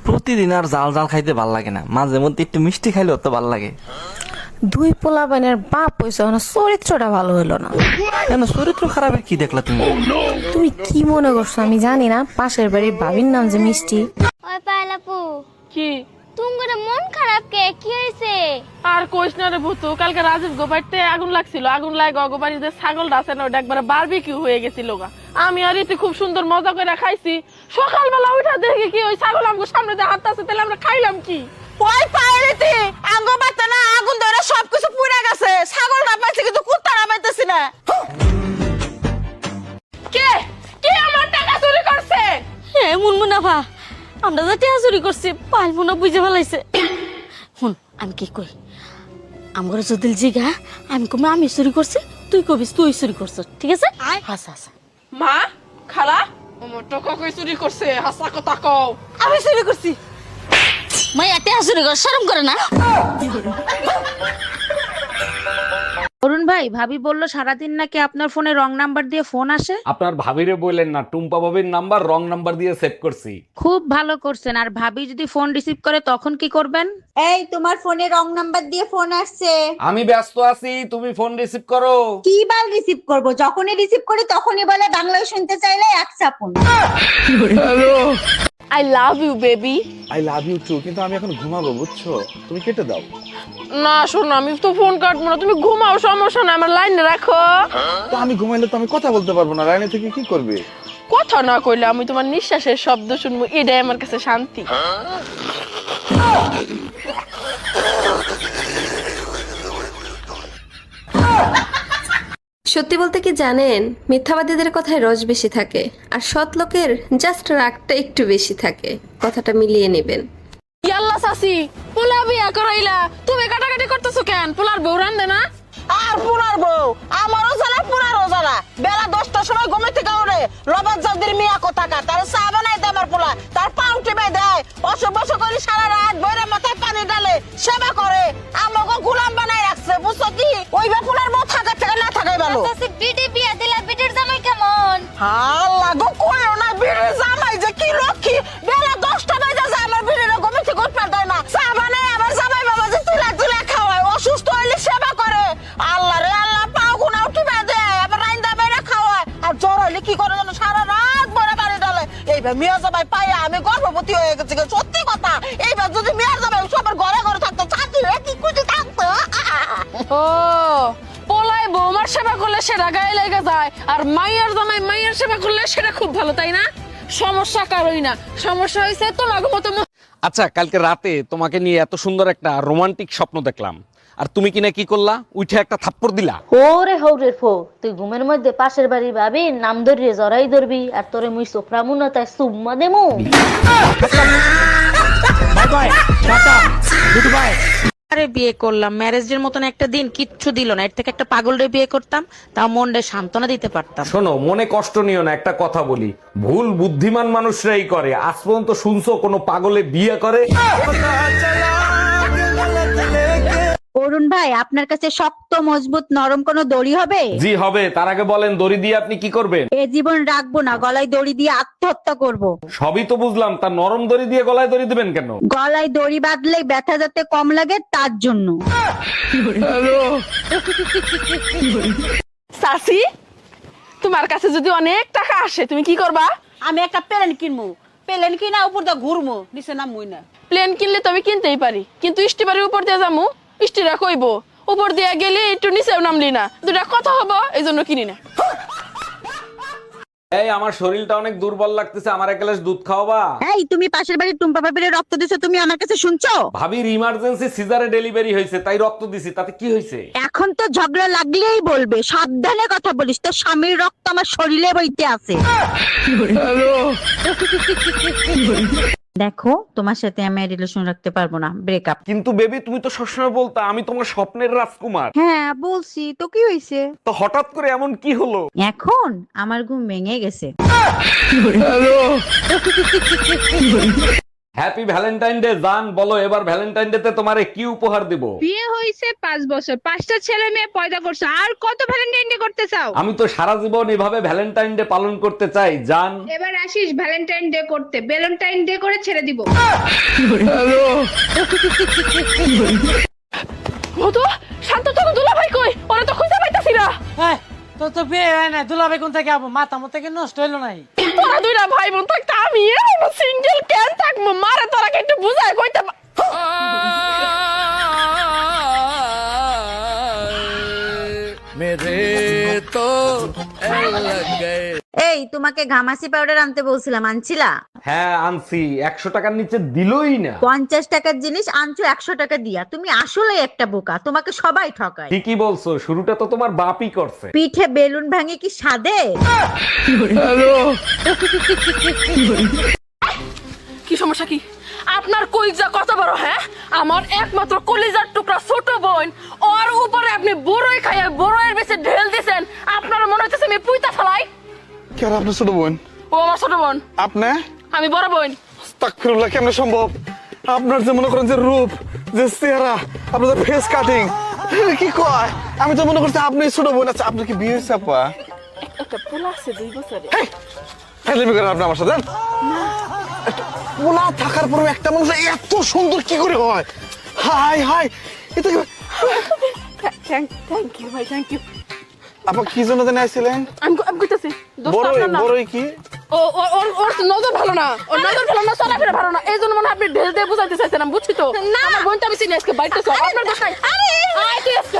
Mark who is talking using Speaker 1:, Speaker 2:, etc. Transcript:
Speaker 1: প্রতিদিন আর জাল জাল খাইতে ভাল লাগে না, মাঝে মধ্যে একটু মিষ্টি খাইলেও তো ভাল লাগে।
Speaker 2: দুই পোলাপানের বাপ হইছে না, চরিত্রটা ভালো হইলো না।
Speaker 1: কেন, চরিত্র খারাপের কি দেখলা তুমি?
Speaker 2: তুমি কি মনে করছো আমি জানি না, পাশের বাড়ির ভাবির নাম যে মিষ্টি।
Speaker 3: ওই পায়লাপু,
Speaker 4: কি
Speaker 3: তোমার মন খারাপ কে? কি হয়েছে?
Speaker 4: আর কইস না রে ভূতু, কালকে রাজীব গোবাইতে আগুন লাগছিল, আগুন লাগে অগবাড়িতে ছাগলটা আছে না, ওটা একবারে বারবিকিউ হয়ে গেছিল গা। আমি আর ইতি খুব সুন্দর মজা করে খাইছি। সকালবেলা উঠা দেখি কি ওই ছাগল আমাকে সামনে দিয়ে হাত আছে, তাহলে আমরা খাইলাম কি?
Speaker 5: ওই পায়রিতে আঙ্গ বাচ্চা না, আগুন ধরে সবকিছু পুড়ে গেছে। ছাগল না পাইছে কিন্তু কুত্তা না পাইতেছি না।
Speaker 4: কে কে আমার টাকা চুরি করছে?
Speaker 6: হ্যাঁ মুনমুনাফা, আমরা তো টেহা চুরি করছি, পাইলমুনা বুঝে ফেলাইছে। শুন আমি কি কই, আমার যদি জিগা আমি কমে আমি চুরি করছি, তুই কবিস তুই চুরি করছ, ঠিক আছে? হাসা হাসা
Speaker 4: মা খালা আমার টাকা কই চুরি করছে? হাসা কথা কও।
Speaker 5: আমি চুরি করছি।
Speaker 6: মাইয়া টেহা চুরি কর, শরম করে না?
Speaker 7: অরুণ ভাই, ভাবি বললো সারাদিন নাকি আপনার ফোনে রং নাম্বার দিয়ে ফোন আসে।
Speaker 8: আপনার ভাবিরে বললেন না, টুম্পা ভাবির নাম্বার রং নাম্বার দিয়ে সেভ করছি।
Speaker 7: খুব ভালো করছেন। আর ভাবি যদি ফোন রিসিভ করে তখন কি করবেন?
Speaker 9: এই তোমার ফোনে রং নাম্বার দিয়ে ফোন আসছে,
Speaker 8: আমি ব্যস্ত আছি, তুমি ফোন রিসিভ করো।
Speaker 9: কি বার রিসিভ করব? যখনই রিসিভ করি তখনই বলে বাংলায় শুনতে চাইলে এক চাপুন।
Speaker 4: I love you baby.
Speaker 10: I love you too, কিন্তু আমি এখন ঘুমাবো, বুঝছো? তুমি কেটে দাও।
Speaker 4: না শোনো, আমি তো ফোন কাটবো না, তুমি ঘুমাও, সমস্যা না, আমার লাইনে রাখো।
Speaker 10: তো আমি ঘুমাইলে তো আমি কথা বলতে পারবো না, লাইনে থেকে কি করবে?
Speaker 4: কথা না কইলে আমি তোমার নিঃশ্বাসের শব্দ শুনবো, এটাই আমার কাছে শান্তি।
Speaker 11: সত্যি বলতে কি জানেন, মিথ্যাবাদীদের কথায় রস বেশি থাকে আর সৎ লোকের জাস্ট রাগটা একটু বেশি থাকে। কথাটা মিলিয়ে নেবেন।
Speaker 4: ইয়াল্লা সাসি, পোলা বিয়া করাইলা, তুমি কাটাকাটি করতেছো কেন? পোলার বউ রান্ধে না?
Speaker 5: আর পুনার বউ আমারও জানা, পুনারও জানা। বেলা 10টার সময় ঘুমে থেকে ওরে রবাত জাউদের মিয়া কোথাকার তার চা বানাই দেয় আমার পোলা, তার পাউ টিপে দেয়, অসুখ বসুখ করে সারা রাত বইরে মাথায় পানি ডালে সেবা করে, আমাকে গুলাম বানাই রাখছে, বুঝছো কি? ওই বেপুনার বউ থাকার থেকে না থাকাই ভালো।
Speaker 3: চাচি বিডি বিয়া দিলা, বিডির জামাই কেমন?
Speaker 5: আল্লাহ গো, কইও না, বিড়ির জামাই যে কি লক্ষ্মী। বেলা 10টা বাজে যায় আমার বিড়ির ঘুমে থেকে উঠতে দেয় না, চা বানাই আমার জামাই বাবা যে তুলা তুলা খাওয়ায়, অসুস্থ হইলে সেবা করে। আল্লাহ রে আল্লাহ, পাও গুনা উঠিবে দেয়, আবার রাইন্দা বাইরে খাওয়ায়, আর জ্বর হইলে কি করে জানো, সারা রাত বড় বাড়ি ডালে। এইবার মিয়া জামাই পাইয়া আমি গর্ভবতী হয়ে গেছি, সত্যি কথা। এইবার যদি মিয়া জামাই সবার ঘরে ঘরে থাকতো, চাকরি কি খুঁজে থাকতো।
Speaker 4: ও পোলাই বৌমার সেবা করলে সেটা গায়ে লেগে যায়, আর মাইয়ার জামাই মাইয়ার সেবা করলে সেটা খুব ভালো, তাই না? সমস্যা কারোই না, সমস্যা হয়েছে তোমাকে মতো।
Speaker 8: আচ্ছা, কালকে রাতে তোমাকে নিয়ে এত সুন্দর একটা রোমান্টিক স্বপ্ন দেখলাম, আর তুমি কিনা কি করলা? উঠে একটা থাপ্পড় দিলা।
Speaker 6: ওরে হৌরের ফো, তুই ঘুমের মধ্যে পাশের বাড়ির ভাবি নাম ধরিয়ে জড়াই ধরবি, আর তোরে মুই সোফরামু না তাই সুম্মা দেমু।
Speaker 7: আরে বিয়ে করলাম, ম্যারেজের মতন একটা দিন কিচ্ছু দিল না। এর থেকে একটা পাগলরে বিয়ে করতাম, তাও মনরে সান্ত্বনা দিতে পারতাম।
Speaker 8: শোনো, মনে কষ্ট নিও না, একটা কথা বলি, ভুল বুদ্ধিমান মানুষরাই করে। আজ পর্যন্ত শুনছো কোনো পাগলে বিয়ে করে?
Speaker 9: অরুণ ভাই, আপনার কাছে শক্ত মজবুত নরম কোনো দড়ি হবে?
Speaker 8: জি হবে। তার আগে বলেন, দড়ি দিয়ে আপনি কি করবেন?
Speaker 9: এ জীবন রাখবো না, গলায় দড়ি দিয়ে আত্মহত্যা করব।
Speaker 8: সবই তো বুঝলাম, তা নরম দড়ি দিয়ে গলায় দড়ি দিবেন কেন?
Speaker 9: গলায় দড়ি বাঁধলে ব্যথা যাতে কম লাগে তার জন্য।
Speaker 4: সাসি, তোমার কাছে যদি অনেক টাকা আসে তুমি কি করবা?
Speaker 5: আমি একটা প্লেন কিনবো, প্লেন কিনা উপর দিয়ে ঘুরবো, নিচে নামবই না।
Speaker 4: প্লেন কিনলে তো আমি কিনতেই পারি, কিন্তু স্টিমারের উপর দিয়ে যাবো, স্টিরা কইব উপর দিয়ে গেলে একটু নিচেও নামলি না, দুটা কথা হবো, এই জন্য কিনি না।
Speaker 8: এই, আমার শরীরটা অনেক দুর্বল লাগতেছে, আমার এক গ্লাস দুধ খাওয়াবা?
Speaker 9: এই, তুমি পাশের বাড়ির টুম্পা ভাবির রক্ত দিছো, তুমি আমার কাছে শুনছো?
Speaker 8: ভাবির ইমার্জেন্সি সিজারে ডেলিভারি হয়েছে, তাই রক্ত দিছি, তাতে কি হয়েছে?
Speaker 9: এখন তো ঝগড়া লাগলেই বলবে, সাবধানে কথা বলিস, তোর স্বামীর রক্ত আমার শরীরে বইতে আছে। দেখো, তোমার সাথে আমি রিলেশন রাখতে পারবো না, ব্রেকআপ।
Speaker 8: কিন্তু বেবি, তুমি তো সবসময় বলতা আমি তোমার স্বপ্নের রাজকুমার।
Speaker 9: হ্যাঁ বলছি তো, কি হয়েছে?
Speaker 8: তো হঠাৎ করে এমন কি হলো?
Speaker 9: এখন আমার ঘুম ভেঙে গেছে।
Speaker 8: হ্যাপি ভ্যালেন্টাইন ডে জান, বলো এবার ভ্যালেন্টাইন ডে তে তোমারে কি উপহার দিব?
Speaker 4: বিয়ে হইছে 5 বছর, 5টা ছেলে মেয়ে পয়দা করছে, আর কত ভ্যালেন্টাইন ডে করতে চাও?
Speaker 8: আমি তো সারা জীবন এভাবে ভ্যালেন্টাইন ডে পালন করতে চাই জান।
Speaker 4: এবার আসিস ভ্যালেন্টাইন ডে করতে, ভ্যালেন্টাইন ডে করে ছেড়ে দিব। মধু, শান্ত তো দুলাভাই কই? ওরা তো খুঁজে পাইতাছি না।
Speaker 7: তো তো বিয়ে হয় না, দুলাভাই কোন থেকে আবো? মাথা মতো থেকে নষ্ট হইলো নাই।
Speaker 4: তোরা দুইটা ভাই বোন থাকতে আমি সিঙ্গেল কেন থাকবো? মারে তোরা একটু বুঝায় কইতে
Speaker 9: এই তোমাকে ঘামাসি পাউডার আনতে বলছিলাম, আনছিলা?
Speaker 8: হ্যাঁ আনছি, 100 টাকার নিচে দিলই না।
Speaker 9: 50 টাকার জিনিস আনছো 100 টাকা দিয়া। তুমি আসলে একটা বোকা, তোমাকে সবাই ঠকায়।
Speaker 8: ঠিকই বলছো, শুরুটা তো তোমার বাপই করছে।
Speaker 9: পিঠে বেলুন ভাঙে কি সাদে?
Speaker 4: কি সমস্যা কি আপনার? কইজা কত বড়? হ্যাঁ, আমার একমাত্র কলিজার টুকরা ছোট বোন, ওর উপরে আপনি বড়ই খাইয়া বড়ের বেশি ঢেল দিছেন। আপনার মনে হইতেছে আমি পুইতা ফেলাই?
Speaker 10: কে আর আপনার ছোট বোন?
Speaker 4: ও আমার ছোট বোন।
Speaker 10: আপনি?
Speaker 4: আমি বড় বোন।
Speaker 10: আস্তাগফিরুল্লাহ, কেমনে সম্ভব? আপনার যে মনে করেন যে রূপ, যে চেহারা, আপনার যে ফেস কাটিং, কি কয়? আমি তো মনে করছি আপনি ছোট বোন। আচ্ছা আপনার কি বিয়ে হয়েছে আপা?
Speaker 4: একটা পোলা আছে 2 বছরে।
Speaker 10: ফেলবি করেন আপনি আমার সাথে? পোলা থাকার পরেও একটা মানুষ এত সুন্দর কি করে হয়? হাই হাই, এটা কি?
Speaker 4: থ্যাংক ইউ ভাই, থ্যাংক ইউ।
Speaker 10: আপা কি জন্য জানি আইছিলেন?
Speaker 4: আমি কইতাছি
Speaker 10: বড়ই কি?
Speaker 4: ওর নজর ভালো না, ওর নজর ভালো না, চলাফেরা ভালো না, এই জন্য মনে হয় আপনি ঢেল দিয়ে বুঝাইতে চাইছেন। আমি বুঝছি তো, আমার বোনটা আমি চিনি আজকে বাড়িতে সব আপনার বাসায়। আরে তুই আজকে